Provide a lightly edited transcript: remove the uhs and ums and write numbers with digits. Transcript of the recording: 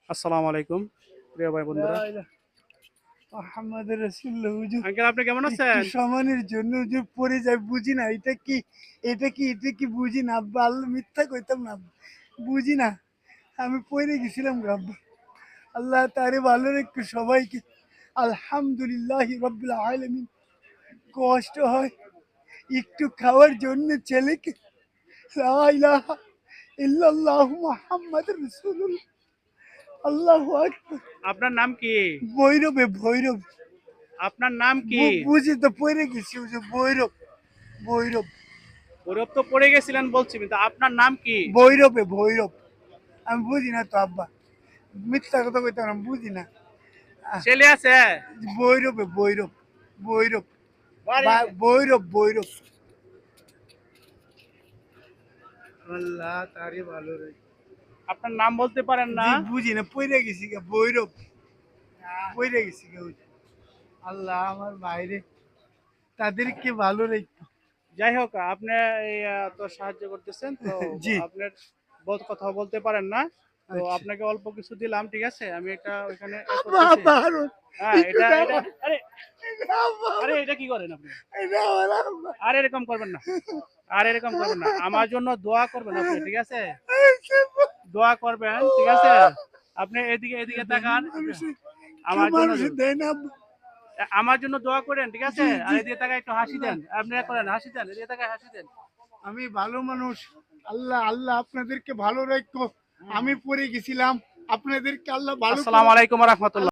আসসালামু আলাইকুম প্রিয় ভাই বন্ধুরা। মোহাম্মদ রাসূলুল্লাহ হুজুর আঙ্কেল আপনি কেমন একটু আছেন? সমানের জন্য হুজুর পড়ে যায় বুঝি না এটা কি বুঝি না আব্বা আল্লাহ মিথ্যা কইতাম না আব্বা। বুঝি না আমি পড়ে গেছিলাম গো আব্বা আল্লাহ তারে ভালো রেখে সবাইকে আলহামদুলিল্লাহ রব্বিল আলামিন কষ্ট হয় একটু খাওয়ার জন্য ছেলেকে লা ইলাহা ইল্লাল্লাহু মুহাম্মাদুর রাসূলুল্লাহ আল্লাহু আকবার আপনার নাম কি? ভৈরবে আপনার নাম কি? বুঝি তো পড়ে গেছি ওই যে ভৈরব গৌরব তো পড়ে গেছিলেন বলছি, কিন্তু আপনার নাম কি? ভৈরব আমি বুঝি না তো আব্বা মিথ্যা কথা কইতে আমি বুঝি না ছেলে আছে? ভৈরব বাড়ি? ভৈরব আল্লাহ তারে ভালো রে আপনার নাম বলতে পারেন না? জি বুঝি না পড়ে গেছি গা ভৈরব পড়ে গেছি গা ওই যে। আল্লাহ আমার বাইরে তাদেরকে ভালো রেখো যাই হোক, আপনি এই তো সাহায্য করতেছেন তো। জি আপনার কথা বলতে পারেন না, তো আচ্ছা আপনাকে অল্প কিছু দিলাম, ঠিক আছে? আমি এটা ওইখানে আব্বা করতেছি। আব্বা আরো হ্যাঁ, একটু এটা দাও এটা আরে আব্বা আরে এটা কি করেন আপনি? এটা আমার আব্বা আর এরকম করবেন না, আর এরকম করবেন না। আমার জন্য দোয়া করবেন আপনি, ঠিক আছে? দোয়া করবেন, ঠিক আছে? আপনি এদিকে এদিকে তাকান, আমার জন্য মানুষের দেয় না আমার জন্য দোয়া করেন, ঠিক আছে? জি আর জি এদিকে তাকায় একটু হাসি দেন, আপনি করেন, হাসি দেন, এদিকে তাকায় হাসি দেন। আমি ভালো মানুষ আল্লাহ আল্লাহ আপনাদেরকে ভালো রাখো আমি পড়ে গেছিলাম আপনাদেরকে আল্লাহ ভালো আসসালামু আলাইকুম ওয়া রাহমাতুল্লাহ।